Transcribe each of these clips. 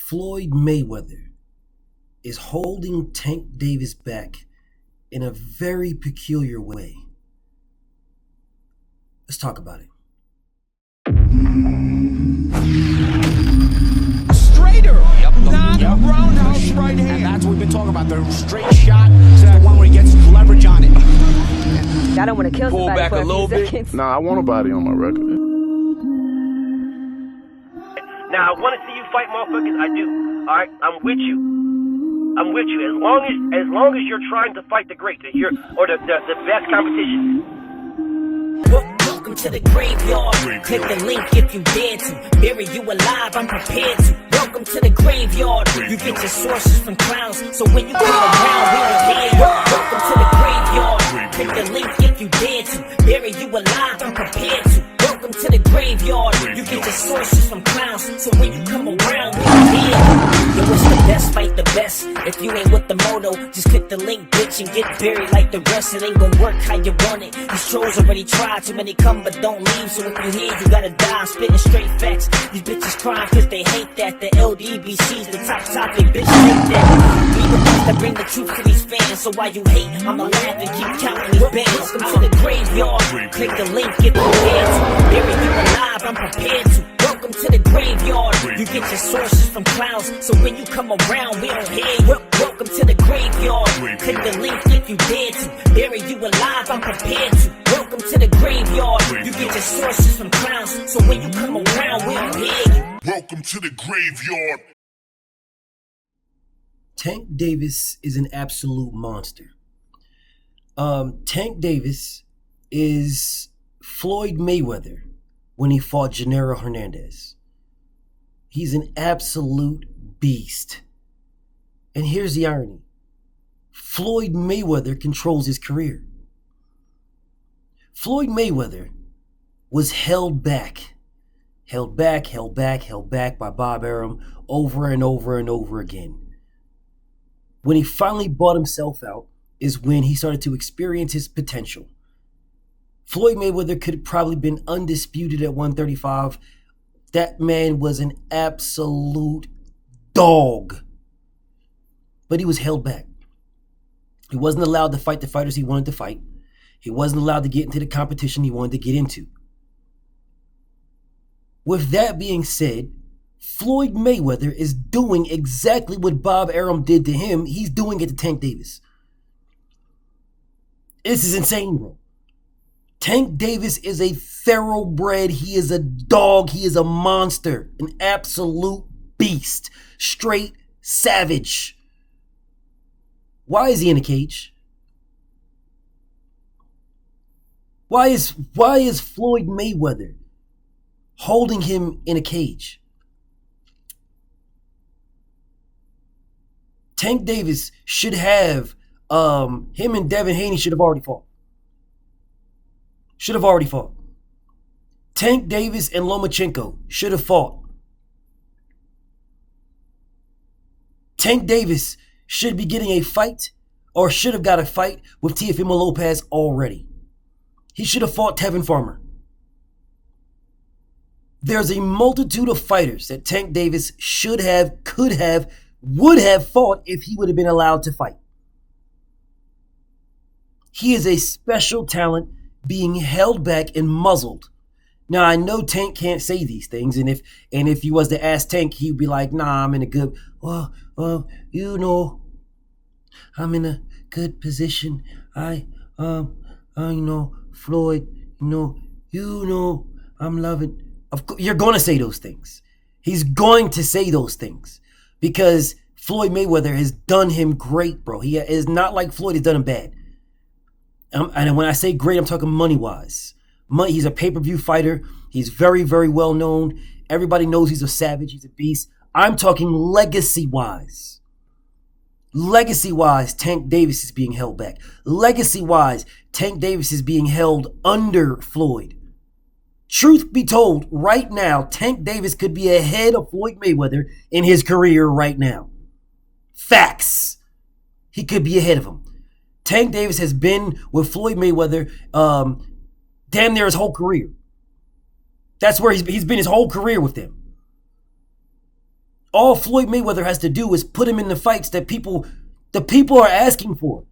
Floyd Mayweather is holding Tank Davis back in a very peculiar way. Let's talk about it. Straighter, not roundhouse right hand. And that's what we've been talking about. The straight shot is the one where he gets leverage on it. I don't want to kill Pull somebody back for a little bit. seconds. Nah, I want a body on my record. Now, I want to see you fight motherfuckers. I do. All right? I'm with you. I'm with you. As long as you're trying to fight the great, the best competition. Welcome to the graveyard. Click the link if you dare to. Bury you alive, I'm prepared to. Welcome to the graveyard. You get your sources from clowns, so when you come around, we don't hear you. Welcome to the graveyard. Click the link if you dare to. Bury you alive, I'm prepared to. Welcome to the graveyard. You get your sources from clowns, so when you come around, we don't hear you. Yo, it's the best, fight the best. If you ain't with the moto, just click the link, bitch, and get buried like the rest. It ain't gonna work how you want it. These trolls already tried, too many come but don't leave. So if you hear, you gotta die. I'm spitting straight facts. These bitches crying cause they hate that. The LDBC's the top topic, bitch, hate that. We the ones that bring the truth to these fans. So while you hate, I'ma laugh and keep counting these bands. Welcome to the graveyard. Click the link, get prepared to. Bury you alive, I'm prepared to. Welcome to the graveyard. You get your sources from clowns, so when you come around, we don't hear you. Welcome to the graveyard. Click the link if you dare to. Bury you alive, I'm prepared to. Welcome to the graveyard. You get your sources from clowns, so when you come around, we don't hear you. Welcome to the graveyard. Tank Davis is an absolute monster. Tank Davis is Floyd Mayweather when he fought Gennaro Hernandez. He's an absolute beast. And here's the irony. Floyd Mayweather controls his career. Floyd Mayweather was held back by Bob Arum over and over and over again. When he finally bought himself out is when he started to experience his potential. Floyd Mayweather could have probably been undisputed at 135. That man was an absolute dog. But he was held back. He wasn't allowed to fight the fighters he wanted to fight. He wasn't allowed to get into the competition he wanted to get into. With that being said, Floyd Mayweather is doing exactly what Bob Arum did to him. He's doing it to Tank Davis. This is insane, bro. Tank Davis is a thoroughbred. He is a dog. He is a monster. An absolute beast. Straight savage. Why is he in a cage? Why is Floyd Mayweather holding him in a cage? Tank Davis should have, him and Devin Haney should have already fought. Tank Davis and Lomachenko should have fought. Tank Davis should be getting a fight or should have got a fight with Teofimo Lopez already. He should have fought Tevin Farmer. There's a multitude of fighters that Tank Davis should have, could have, would have fought if he would have been allowed to fight. He is a special talent being held back and muzzled. Now, I know Tank can't say these things, and if you was to ask Tank, he'd be like, nah, I'm in a good, well, you know, I'm in a good position. I know, Floyd, you know, I'm loving. Of course, you're going to say those things. He's going to say those things because Floyd Mayweather has done him great, bro. He is not like Floyd has done him bad. And when I say great, I'm talking money-wise. He's a pay-per-view fighter. He's very, very well known. Everybody knows he's a savage. He's a beast. I'm talking legacy-wise. Legacy-wise, Tank Davis is being held back. Legacy-wise, Tank Davis is being held under Floyd. Truth be told, right now, Tank Davis could be ahead of Floyd Mayweather in his career right now. Facts. He could be ahead of him. Tank Davis has been with Floyd Mayweather damn near his whole career. That's where he's been his whole career with them. All Floyd Mayweather has to do is put him in the fights that the people are asking for.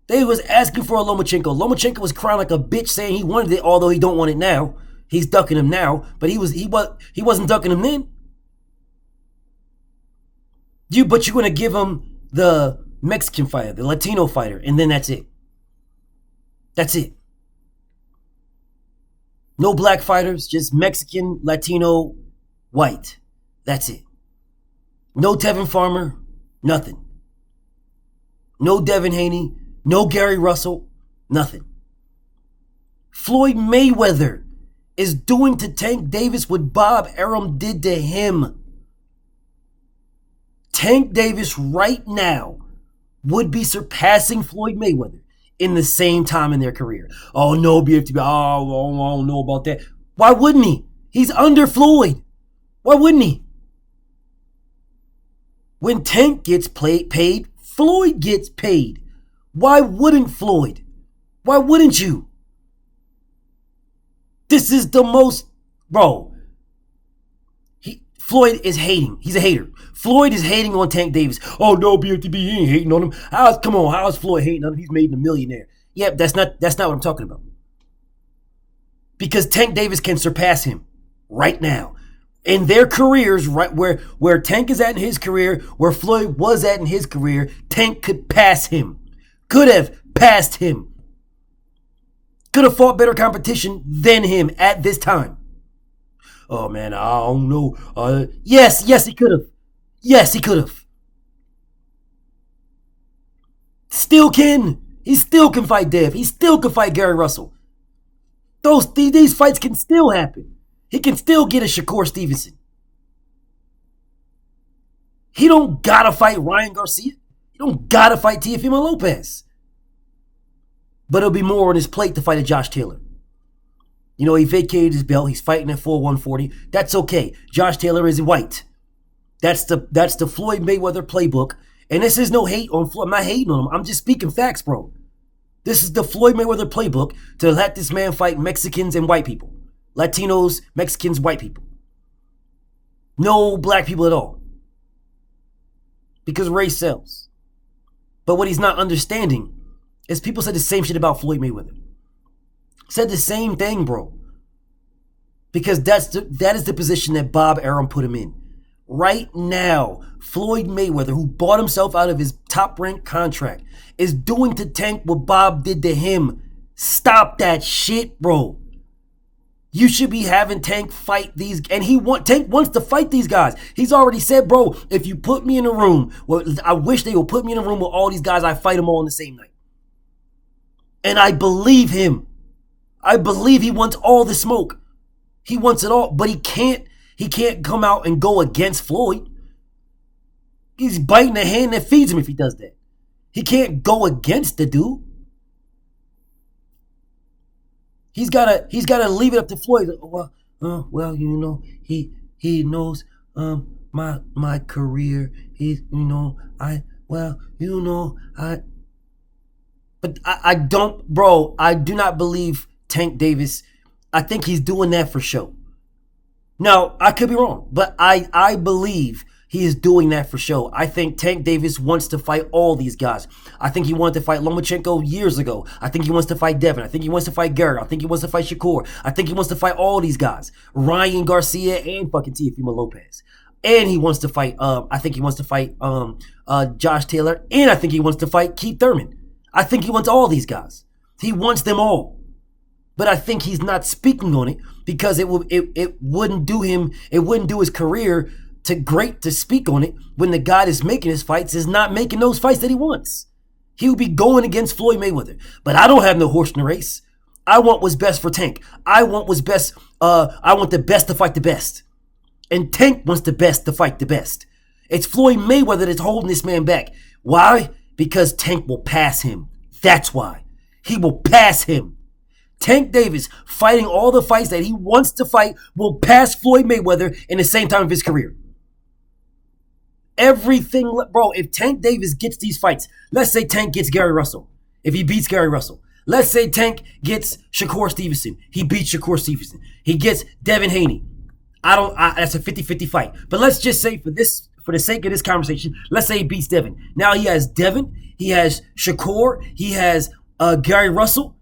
They was asking for a Lomachenko. Lomachenko was crying like a bitch saying he wanted it, although he don't want it now. He's ducking him now, but he wasn't ducking him then. But you're gonna give him the Mexican fighter, the Latino fighter, and then that's it. That's it. No black fighters, just Mexican, Latino, white. That's it. No Tevin Farmer, nothing. No Devin Haney, no Gary Russell, nothing. Floyd Mayweather is doing to Tank Davis what Bob Arum did to him. Tank Davis right now would be surpassing Floyd Mayweather in the same time in their career. Oh, no, BFTB. Oh, I don't know about that. Why wouldn't he? He's under Floyd. Why wouldn't he? When Tank gets paid, Floyd gets paid. Why wouldn't Floyd? Why wouldn't you? This is the most... Bro, Floyd is hating. He's a hater. Floyd is hating on Tank Davis. Oh, no, BFTB, he ain't hating on him. How is Floyd hating on him? He's made him a millionaire. Yep, that's not what I'm talking about. Because Tank Davis can surpass him right now. In their careers, right where Tank is at in his career, where Floyd was at in his career, Tank could pass him. Could have passed him. Could have fought better competition than him at this time. Oh, man, I don't know. Yes, he could have. Yes, he could have. Still can. He still can fight Dev. He still can fight Gary Russell. These fights can still happen. He can still get a Shakur Stevenson. He don't gotta fight Ryan Garcia. He don't gotta fight Teofimo Lopez. But it'll be more on his plate to fight a Josh Taylor. You know, he vacated his belt. He's fighting at full 140. That's okay. Josh Taylor is white. That's the Floyd Mayweather playbook. And this is no hate on Floyd. I'm not hating on him. I'm just speaking facts, bro. This is the Floyd Mayweather playbook to let this man fight Mexicans and white people. Latinos, Mexicans, white people. No black people at all. Because race sells. But what he's not understanding is people said the same shit about Floyd Mayweather. Said the same thing, bro. Because that is the position that Bob Arum put him in. Right now, Floyd Mayweather, who bought himself out of his top-ranked contract, is doing to Tank what Bob did to him. Stop that shit, bro. You should be having Tank fight these, and Tank wants to fight these guys. He's already said, bro, if you put me in a room, well, I wish they would put me in a room with all these guys, I fight them all on the same night. And I believe him. I believe he wants all the smoke. He wants it all, but he can't come out and go against Floyd. He's biting the hand that feeds him if he does that. He can't go against the dude. He's gotta leave it up to Floyd. Well, you know, he knows my career. But I do not believe Tank Davis. I think he's doing that for show. Now, I could be wrong, but I believe he is doing that for show. I think Tank Davis wants to fight all these guys. I think he wanted to fight Lomachenko years ago. I think he wants to fight Devin. I think he wants to fight Gary. I think he wants to fight Shakur. I think he wants to fight all these guys. Ryan Garcia and fucking Teofimo Lopez. And he wants to fight, I think he wants to fight Josh Taylor. And I think he wants to fight Keith Thurman. I think he wants all these guys. He wants them all. But I think he's not speaking on it because it wouldn't do his career to speak on it when the guy that's making his fights is not making those fights that he wants. He would be going against Floyd Mayweather. But I don't have no horse in the race. I want what's best for Tank. I want what's best. I want the best to fight the best. And Tank wants the best to fight the best. It's Floyd Mayweather that's holding this man back. Why? Because Tank will pass him. That's why. He will pass him. Tank Davis, fighting all the fights that he wants to fight, will pass Floyd Mayweather in the same time of his career. Everything, bro, if Tank Davis gets these fights, let's say Tank gets Gary Russell. If he beats Gary Russell. Let's say Tank gets Shakur Stevenson. He beats Shakur Stevenson. He gets Devin Haney. That's a 50-50 fight. But let's just say for this for the sake of this conversation, let's say he beats Devin. Now he has Devin, he has Shakur, he has Gary Russell.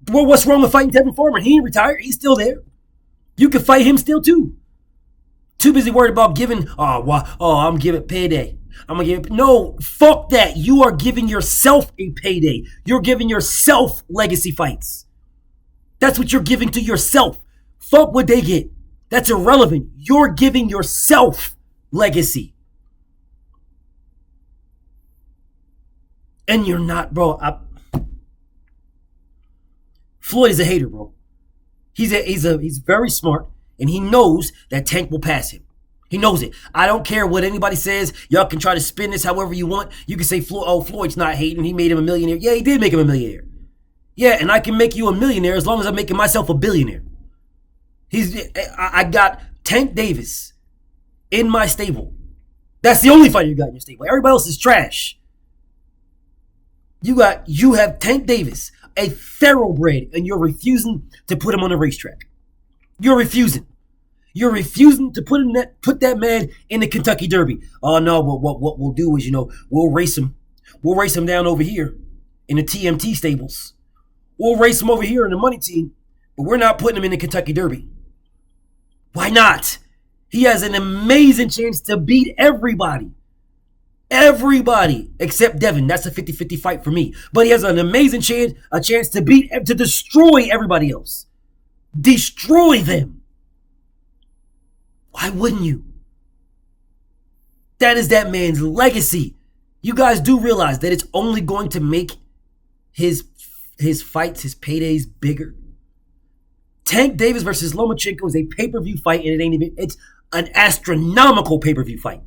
Well, what's wrong with fighting Devin Foreman? He ain't retired. He's still there. You can fight him still too. Too busy worried about giving, I'm giving payday. I'm going to give, no, fuck that. You are giving yourself a payday. You're giving yourself legacy fights. That's what you're giving to yourself. Fuck what they get. That's irrelevant. You're giving yourself legacy. And you're not, bro. Floyd is a hater, bro. He's very smart, and he knows that Tank will pass him. He knows it. I don't care what anybody says. Y'all can try to spin this however you want. You can say, Floyd's not hating. He made him a millionaire. Yeah, he did make him a millionaire. Yeah, and I can make you a millionaire as long as I'm making myself a billionaire. I got Tank Davis in my stable. That's the only fighter you got in your stable. Everybody else is trash. You have Tank Davis, a thoroughbred, and you're refusing to put him on the racetrack. You're refusing. You're refusing to put that man in the Kentucky Derby. Oh no, but what we'll do is, we'll race him. We'll race him down over here in the TMT stables. We'll race him over here in the money team, but we're not putting him in the Kentucky Derby. Why not? He has an amazing chance to beat everybody. Everybody except Devin. That's a 50-50 fight for me. But he has an amazing chance to destroy everybody else. Destroy them. Why wouldn't you? That is that man's legacy. You guys do realize that it's only going to make his fights, his paydays bigger. Tank Davis versus Lomachenko is a pay-per-view fight, and it's an astronomical pay-per-view fight.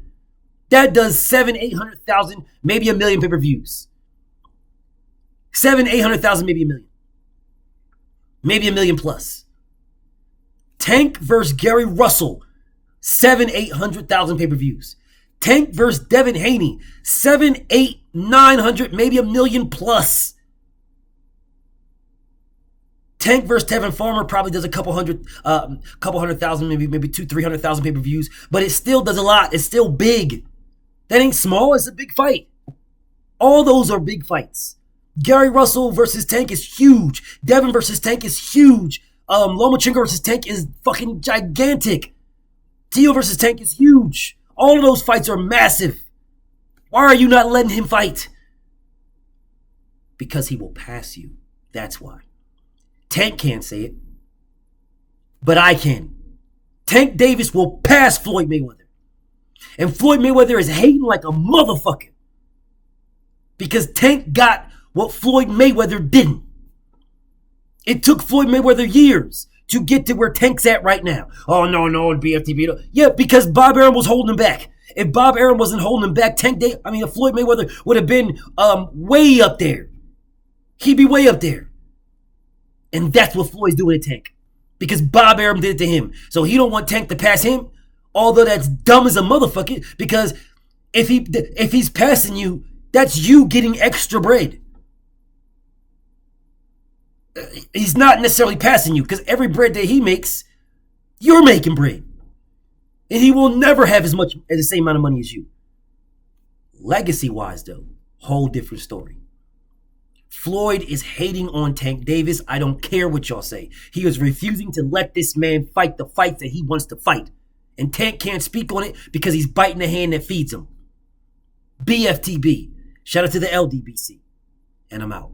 That does 700,000-800,000, maybe a million pay-per-views. 700,000-800,000, maybe a million. Maybe a million plus. Tank versus Gary Russell, 700,000-800,000 pay-per-views. Tank versus Devin Haney, 700,000-900,000, maybe a million plus. Tank versus Tevin Farmer probably does a couple hundred thousand, maybe 200,000-300,000 pay-per-views, but it still does a lot. It's still big. That ain't small. It's a big fight. All those are big fights. Gary Russell versus Tank is huge. Devin versus Tank is huge. Lomachenko versus Tank is fucking gigantic. Tio versus Tank is huge. All of those fights are massive. Why are you not letting him fight? Because he will pass you. That's why. Tank can't say it, but I can. Tank Davis will pass Floyd Mayweather. And Floyd Mayweather is hating like a motherfucker. Because Tank got what Floyd Mayweather didn't. It took Floyd Mayweather years to get to where Tank's at right now. Oh, no, BFTB. Yeah, because Bob Arum was holding him back. If Bob Arum wasn't holding him back, Floyd Mayweather would have been way up there. He'd be way up there. And that's what Floyd's doing to Tank. Because Bob Arum did it to him. So he don't want Tank to pass him. Although that's dumb as a motherfucker. Because if he's passing you, that's you getting extra bread. He's not necessarily passing you. Because every bread that he makes, you're making bread. And he will never have as the same amount of money as you. Legacy-wise, though, whole different story. Floyd is hating on Tank Davis. I don't care what y'all say. He is refusing to let this man fight the fights that he wants to fight. And Tank can't speak on it because he's biting the hand that feeds him. BFTB. Shout out to the LDBC. And I'm out.